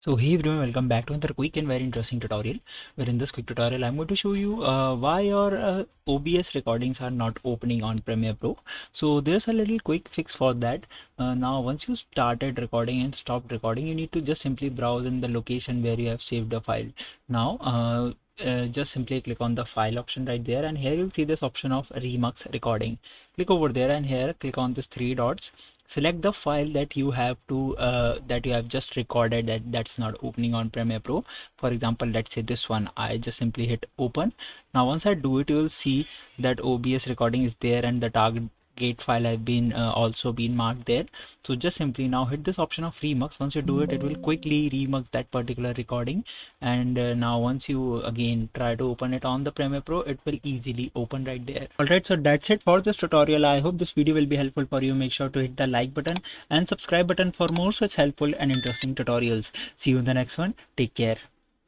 So hey everyone, welcome back to another quick and very interesting tutorial. Where in this quick tutorial I'm going to show you why your OBS recordings are not opening on Premiere Pro. So there's a little quick fix for that. Now once you started recording and stopped recording, you need to just simply browse in the location where you have saved the file. Now just simply click on the file option right there, and here you'll see this option of Remux recording. Click over there and here click on this three dots. Select the file that you have just recorded that's not opening on Premiere Pro. For example, let's say this one. I just simply hit open. Now once I do it, you will see that OBS recording is there and the target file have been also been marked there. So just simply now hit this option of remux. Once you do it, it will quickly remux that particular recording, and now once you again try to open it on the Premiere Pro, it will easily open right there. Alright, so that's it for this tutorial. I hope this video will be helpful for you. Make sure to hit the like button and subscribe button for more such helpful and interesting tutorials. See you in the next one. Take care.